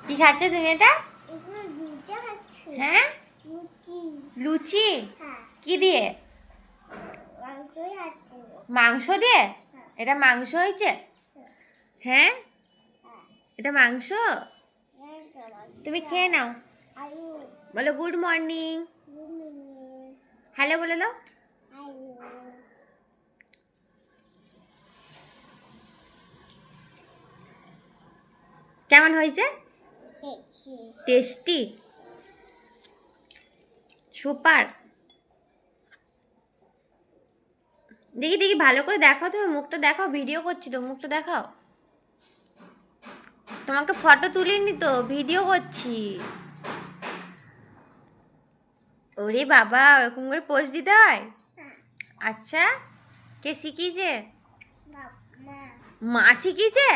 কি খাচ্ছ তুমি এটা? হ্যাঁ, লুচি। কি দিয়ে? মাংস দিয়ে। এটা মাংস হয়েছে? হ্যাঁ, এটা মাংস। তুমি খেয়ে নাও। বলো গুড মর্নিং। হ্যালো বলে দাও। কেমন হয়েছে? Tasty, super. দেখি দেখি ভালো করে দেখাও, তুমি মুখটা দেখাও, ভিডিও করছি তো, মুখটা দেখাও। তোমাকে ফটো তুলিনি তো, ভিডিও করছি। ওরে বাবা, ওরকম করে পোজ দিতে হয়? আচ্ছা, কে শিখিয়েছে? মা শিখিয়েছে?